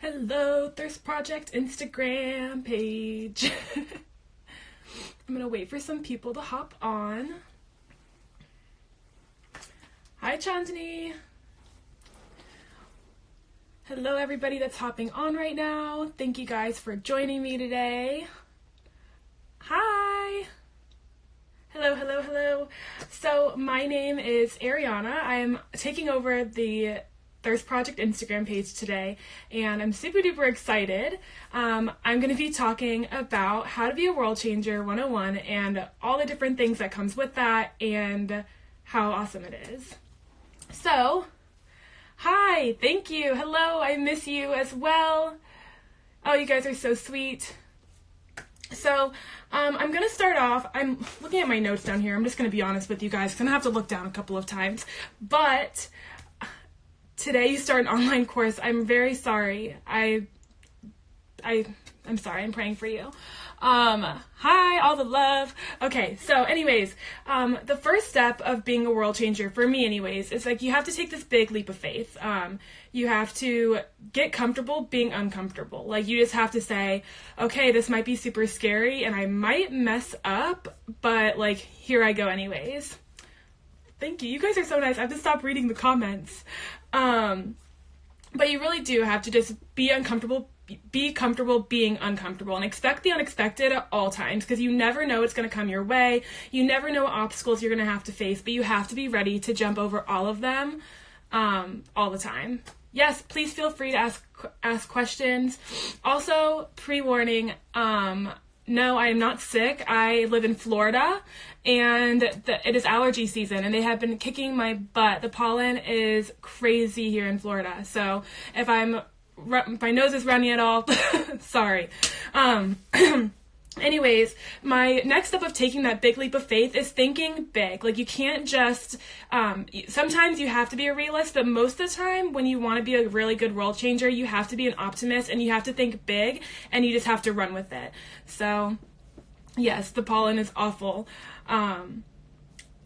Hello, Thirst Project Instagram page. I'm gonna wait for some people to hop on. Hi, Chandni. Hello, everybody that's hopping on right now. Thank you guys for joining me today. Hi. Hello, hello, hello. So my name is Ariana. I'm taking over the Thirst Project Instagram page today, and I'm super duper excited. I'm going to be talking about how to be a world changer 101 and all the different things that comes with that and how awesome it is. So, hi, thank you. Hello, I miss you as well. Oh, you guys are so sweet. So, I'm going to start off. I'm looking at my notes down here. I'm just going to be honest with you guys because I'm going to have to look down a couple of times. But today you start an online course. I'm very sorry. I'm sorry. I'm praying for you. Hi, all the love. Okay, so anyways, the first step of being a world changer, for me anyways, is like you have to take this big leap of faith. You have to get comfortable being uncomfortable. Like you just have to say, okay, this might be super scary and I might mess up, but like here I go anyways. Thank you. You guys are so nice. I have to stop reading the comments. But you really do have to just be comfortable being uncomfortable and expect the unexpected at all times because you never know what's going to come your way. You never know what obstacles you're going to have to face, but you have to be ready to jump over all of them all the time. Yes, please feel free to ask questions. Also, pre-warning, no, I am not sick. I live in Florida, and it is allergy season, and they have been kicking my butt. The pollen is crazy here in Florida, so if my nose is runny at all, sorry. Anyways, my next step of taking that big leap of faith is thinking big. Like you can't just, sometimes you have to be a realist, but most of the time when you want to be a really good world changer, you have to be an optimist and you have to think big and you just have to run with it. So yes, the pollen is awful.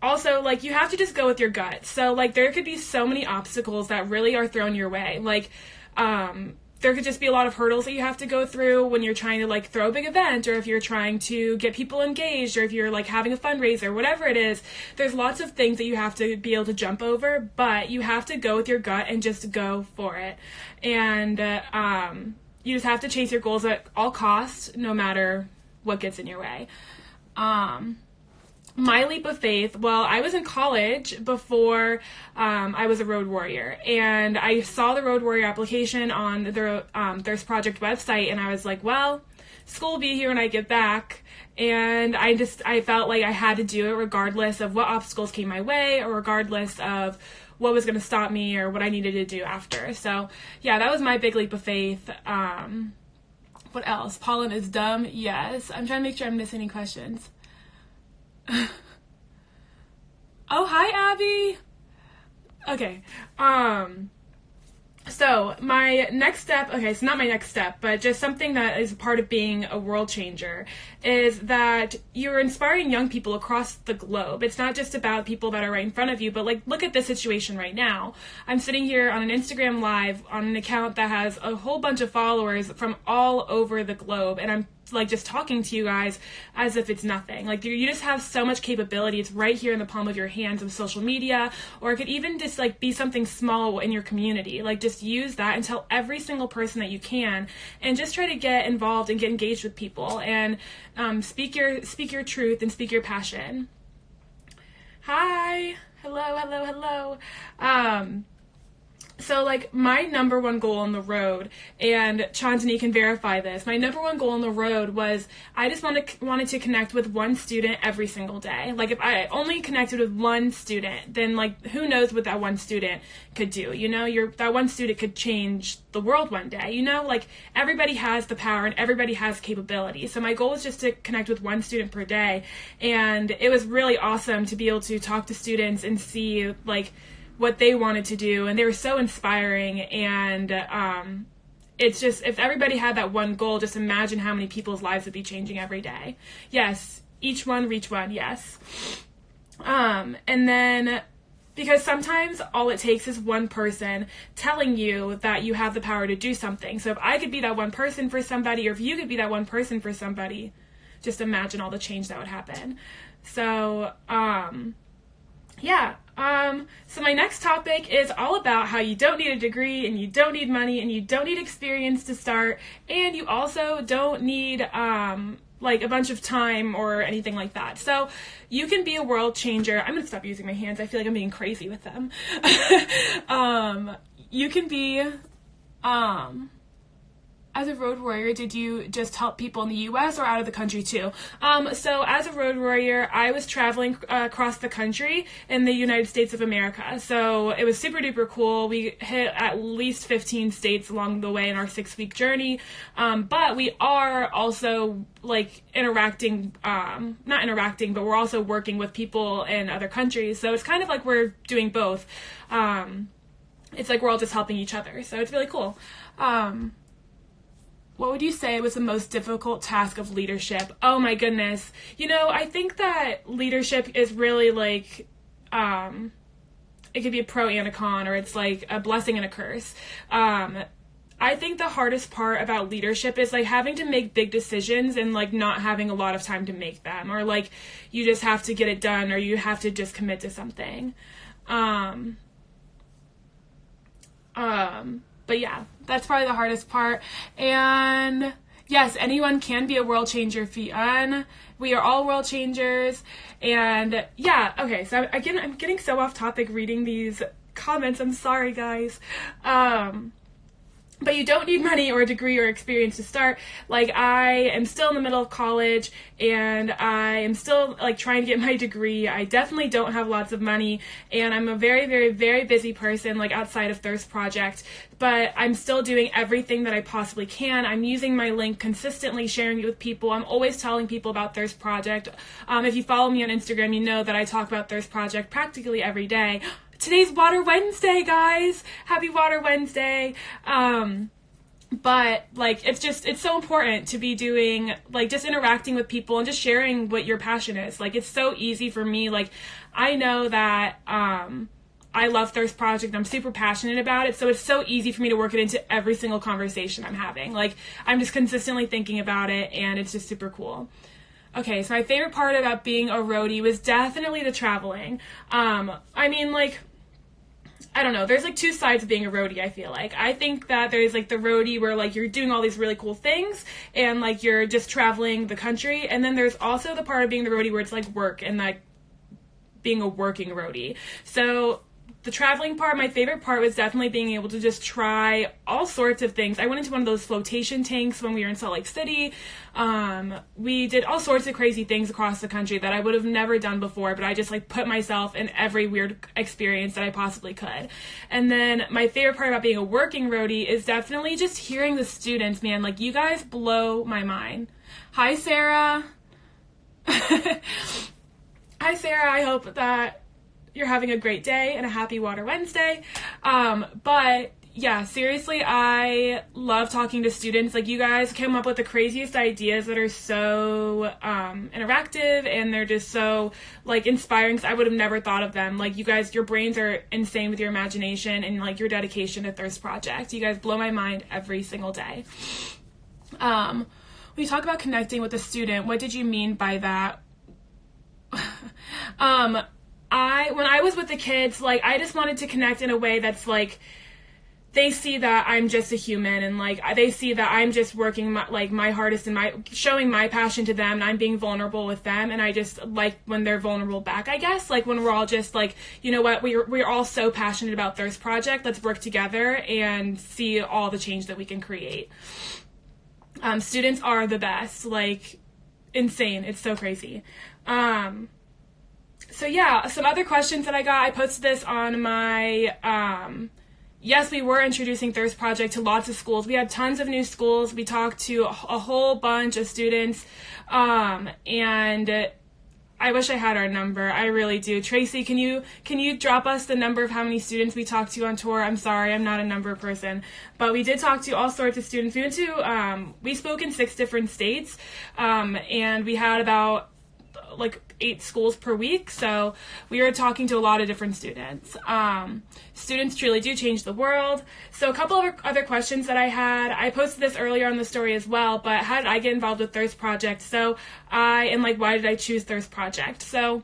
Also, like, you have to just go with your gut. So, like, there could be so many obstacles that really are thrown your way. Like, there could just be a lot of hurdles that you have to go through when you're trying to, like, throw a big event, or if you're trying to get people engaged, or if you're, like, having a fundraiser, whatever it is. There's lots of things that you have to be able to jump over, but you have to go with your gut and just go for it. And you just have to chase your goals at all costs, no matter what gets in your way. My leap of faith, well, I was in college before I was a road warrior, and I saw the road warrior application on the Thirst Project website, and I was like, well, school will be here when I get back, and I felt like I had to do it regardless of what obstacles came my way, or regardless of what was going to stop me, or what I needed to do after. So, yeah, that was my big leap of faith. What else? Pollen is dumb? Yes. I'm trying to make sure I didn't miss any questions. Oh, hi, Abby. Okay. So my next step, okay, so not my next step, but just something that is part of being a world changer is that you're inspiring young people across the globe. It's not just about people that are right in front of you, but like, look at this situation right now. I'm sitting here on an Instagram live on an account that has a whole bunch of followers from all over the globe, and I'm like just talking to you guys as if it's nothing. Like you just have so much capability. It's right here in the palm of your hands with social media, or it could even just like be something small in your community. Like just use that and tell every single person that you can, and just try to get involved and get engaged with people, and speak your truth and speak your passion. Hi, hello. So, like, my number one goal on the road, and Chandni can verify this, my number one goal on the road was I just wanted to connect with one student every single day. Like, if I only connected with one student, then, like, who knows what that one student could do, you know? That one student could change the world one day, you know? Like, everybody has the power and everybody has capability. So my goal was just to connect with one student per day, and it was really awesome to be able to talk to students and see, like, what they wanted to do, and they were so inspiring. And it's just, if everybody had that one goal, just imagine how many people's lives would be changing every day. Yes, each one reach one. Yes. And then Because sometimes all it takes is one person telling you that you have the power to do something. So if I could be that one person for somebody, or if you could be that one person for somebody, just imagine all the change that would happen. So, yeah. So my next topic is all about how you don't need a degree, and you don't need money, and you don't need experience to start, and you also don't need, like a bunch of time or anything like that. So you can be a world changer. I'm gonna stop using my hands. I feel like I'm being crazy with them. You can be, as a road warrior, did you just help people in the U.S. or out of the country too? So as a road warrior, I was traveling across the country in the United States of America. So it was super duper cool. We hit at least 15 states along the way in our 6-week journey. But we are also like interacting, not interacting, but we're also working with people in other countries. So it's kind of like we're doing both. It's like we're all just helping each other. So it's really cool. What would you say was the most difficult task of leadership? Oh my goodness. You know, I think that leadership is really like, it could be a pro and a con, or it's like a blessing and a curse. I think the hardest part about leadership is like having to make big decisions and like not having a lot of time to make them, or like you just have to get it done, or you have to just commit to something. But yeah, that's probably the hardest part. And yes, anyone can be a world changer, Fian. We are all world changers. And yeah, okay, so again, I'm getting so off topic reading these comments. I'm sorry, guys. But you don't need money or a degree or experience to start. Like, I am still in the middle of college, and I am still, like, trying to get my degree. I definitely don't have lots of money, and I'm a very, very, very busy person, like, outside of Thirst Project. But I'm still doing everything that I possibly can. I'm using my link consistently, sharing it with people. I'm always telling people about Thirst Project. If you follow me on Instagram, you know that I talk about Thirst Project practically every day. Today's Water Wednesday, guys. Happy Water Wednesday. But like, it's so important to be doing, like, just interacting with people and just sharing what your passion is. Like, it's so easy for me. Like, I know that, I love Thirst Project. I'm super passionate about it. So it's so easy for me to work it into every single conversation I'm having. Like, I'm just consistently thinking about it, and it's just super cool. Okay, so my favorite part about being a roadie was definitely the traveling. I mean, like, I don't know, there's like two sides of being a roadie, I feel like. I think that there's like the roadie where like you're doing all these really cool things and like you're just traveling the country, and then there's also the part of being the roadie where it's like work and like being a working roadie. So the traveling part, my favorite part was definitely being able to just try all sorts of things. I went into one of those flotation tanks when we were in Salt Lake City. We did all sorts of crazy things across the country that I would have never done before, but I just like put myself in every weird experience that I possibly could. And then my favorite part about being a working roadie is definitely just hearing the students, man. Like, you guys blow my mind. Hi, Sarah. Hi, Sarah. I hope that you're having a great day and a happy Water Wednesday. But yeah, seriously, I love talking to students. Like, you guys come up with the craziest ideas that are so interactive, and they're just so like inspiring, because I would have never thought of them. Like, you guys, your brains are insane with your imagination and like your dedication to Thirst Project. You guys blow my mind every single day. When you talk about connecting with a student, what did you mean by that? When I was with the kids, like, I just wanted to connect in a way that's like, they see that I'm just a human, and like, they see that I'm just working my hardest and showing my passion to them, and I'm being vulnerable with them, and I just like when they're vulnerable back, I guess, like when we're all just like, you know what, we're all so passionate about Thirst Project, let's work together and see all the change that we can create. Students are the best, like, insane, it's so crazy. So yeah, some other questions that I got, I posted this on my, yes, we were introducing Thirst Project to lots of schools. We had tons of new schools. We talked to a whole bunch of students, and I wish I had our number. I really do. Tracy, can you drop us the number of how many students we talked to on tour? I'm sorry, I'm not a number person, but we did talk to all sorts of students. We went to, we spoke in 6 different states, and we had about like 8 schools per week, so we were talking to a lot of different students. Students truly do change the world. So a couple of other questions that I had, I posted this earlier on the story as well, but how did I get involved with Thirst Project? So why did I choose Thirst Project? So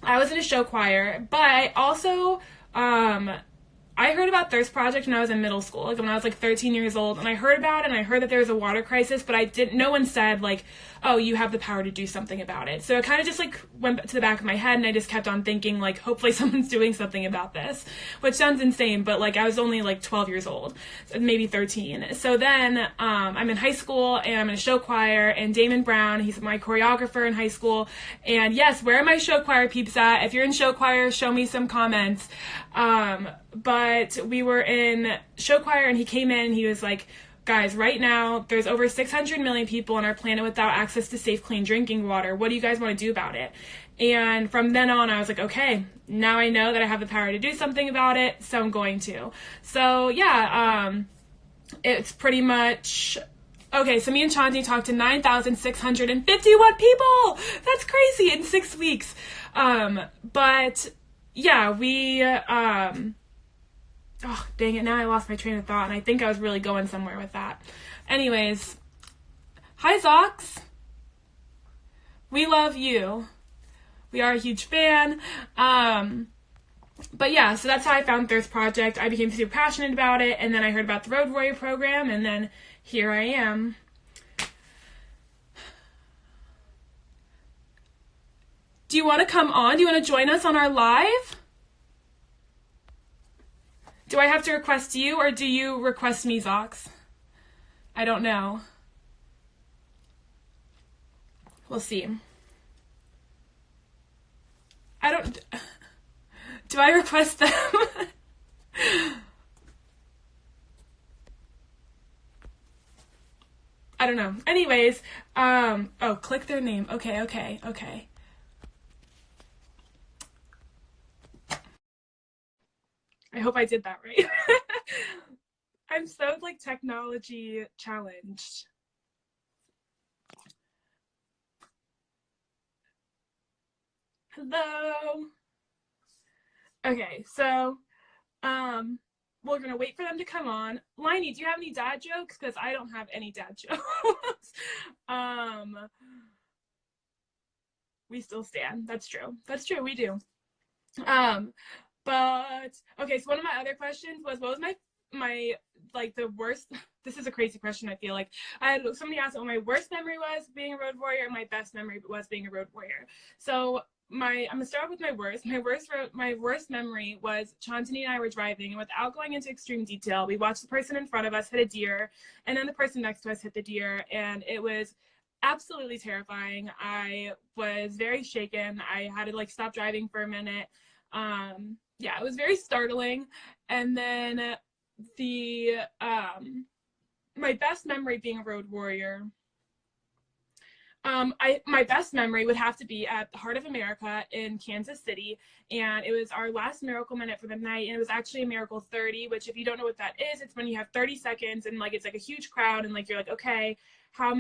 I was in a show choir, but I also I heard about Thirst Project when I was in middle school, like when I was like 13 years old, and I heard about it, and I heard that there was a water crisis, but no one said like, oh, you have the power to do something about it. So it kind of just like went to the back of my head, and I just kept on thinking like, hopefully someone's doing something about this, which sounds insane, but like I was only like 12 years old, maybe 13. So then I'm in high school, and I'm in a show choir, and Damon Brown, he's my choreographer in high school, and yes, where are my show choir peeps at? If you're in show choir, show me some comments. But we were in show choir, and he came in and he was like, guys, right now there's over 600 million people on our planet without access to safe, clean drinking water. What do you guys want to do about it? And from then on, I was like, okay, now I know that I have the power to do something about it, so I'm going to. So yeah, it's pretty much... Okay, so me and Chanti talked to 9,651 people! That's crazy, in 6 weeks. But yeah, we... Oh, dang it, now I lost my train of thought, and I think I was really going somewhere with that. Anyways, hi Zox! We love you. We are a huge fan. But yeah, so that's how I found Thirst Project. I became super passionate about it, and then I heard about the Road Warrior program, and then here I am. Do you want to come on? Do you want to join us on our live? Do I have to request you, or do you request me, Zox? I don't know. We'll see. Do I request them? I don't know. Anyways, oh, click their name. Okay. I hope I did that right. I'm so, like, technology challenged. Hello. Okay, so, we're gonna wait for them to come on. Liney, do you have any dad jokes? Because I don't have any dad jokes. We still stand. That's true. We do. But okay, so one of my other questions was, what was my like the worst, this is a crazy question, I feel like. Somebody asked what my worst memory was being a road warrior, and my best memory was being a road warrior. So I'm gonna start with my worst. My worst memory was Chantini and I were driving, and without going into extreme detail, we watched the person in front of us hit a deer, and then the person next to us hit the deer, and it was absolutely terrifying. I was very shaken. I had to like stop driving for a minute. Yeah, it was very startling. And then my best memory being a road warrior, my best memory would have to be at the Heart of America in Kansas City, and it was our last Miracle Minute for the night, and it was actually a Miracle 30, which if you don't know what that is, it's when you have 30 seconds and like it's like a huge crowd, and like you're like, okay, how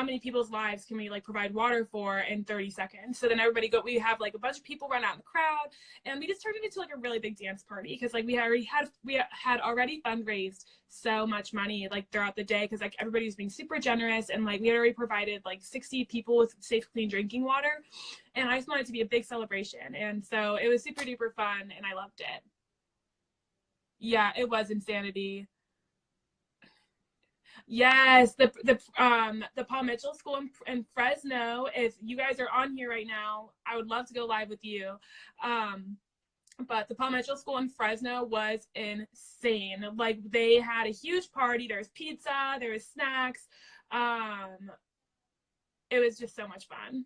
many people's lives can we like provide water for in 30 seconds? So then we have like a bunch of people run out in the crowd, and we just turned it into like a really big dance party, because like we had already fundraised so much money like throughout the day, because like everybody was being super generous, and like we had already provided like 60 people with safe, clean drinking water, and I just wanted it to be a big celebration, and so it was super duper fun, and I loved it. Yeah, it was insanity. Yes, the Paul Mitchell School in Fresno. If you guys are on here right now, I would love to go live with you. But the Paul Mitchell School in Fresno was insane. Like, they had a huge party. There was pizza, there was snacks. It was just so much fun.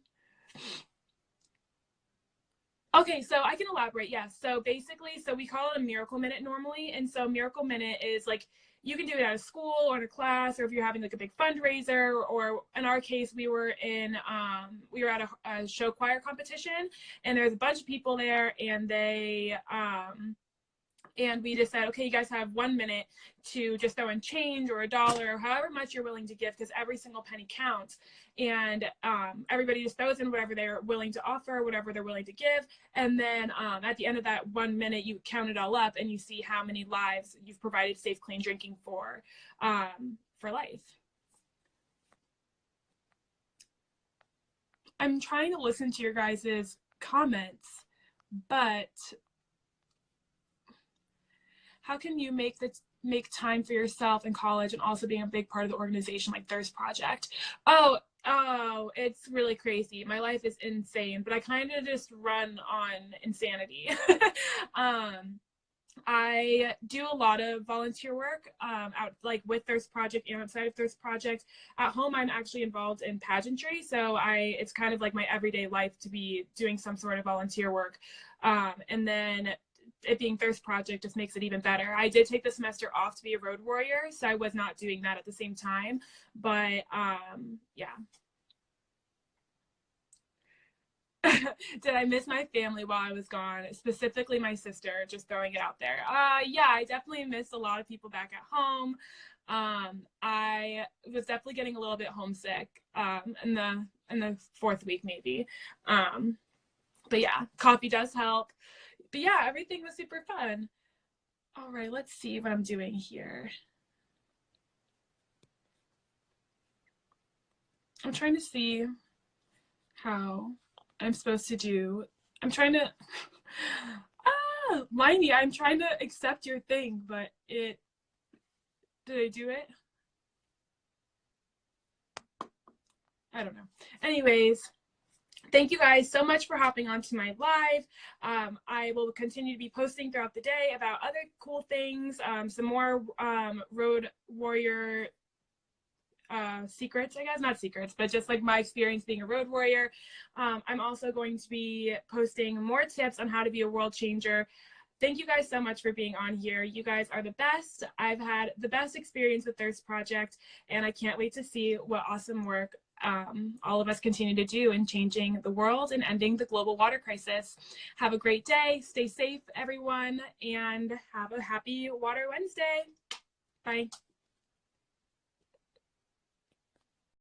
Okay, so I can elaborate. Yes. So basically, we call it a Miracle Minute normally. And so Miracle Minute is like, you can do it at a school or in a class, or if you're having like a big fundraiser, or in our case, we were at a show choir competition, and there's a bunch of people there, and they And we just said, okay, you guys have 1 minute to just throw in change or $1 or however much you're willing to give, because every single penny counts. And everybody just throws in whatever they're willing to offer, whatever they're willing to give. And then at the end of that 1 minute, you count it all up and you see how many lives you've provided safe, clean drinking for life. I'm trying to listen to your guys' comments, but how can you make time for yourself in college and also being a big part of the organization like Thirst Project? Oh, it's really crazy. My life is insane, but I kind of just run on insanity. I do a lot of volunteer work out like with Thirst Project and outside of Thirst Project. At home, I'm actually involved in pageantry, so it's kind of like my everyday life to be doing some sort of volunteer work. And then it being Thirst Project just makes it even better. I did take the semester off to be a road warrior, so I was not doing that at the same time. But yeah. Did I miss my family while I was gone? Specifically my sister, just throwing it out there. Yeah, I definitely missed a lot of people back at home. I was definitely getting a little bit homesick in the fourth week maybe. But yeah, coffee does help. But yeah, everything was super fun. All right, let's see what I'm doing here. I'm trying to see how I'm supposed to do. I'm trying to, Mindy, I'm trying to accept your thing, but did I do it? I don't know. Anyways, thank you guys so much for hopping onto my live. I will continue to be posting throughout the day about other cool things, some more road warrior secrets, I guess, not secrets, but just like my experience being a road warrior. I'm also going to be posting more tips on how to be a world changer. Thank you guys so much for being on here. You guys are the best. I've had the best experience with Thirst Project, and I can't wait to see what awesome work all of us continue to do in changing the world and ending the global water crisis. Have a great day. Stay safe, everyone, and have a happy Water Wednesday. Bye.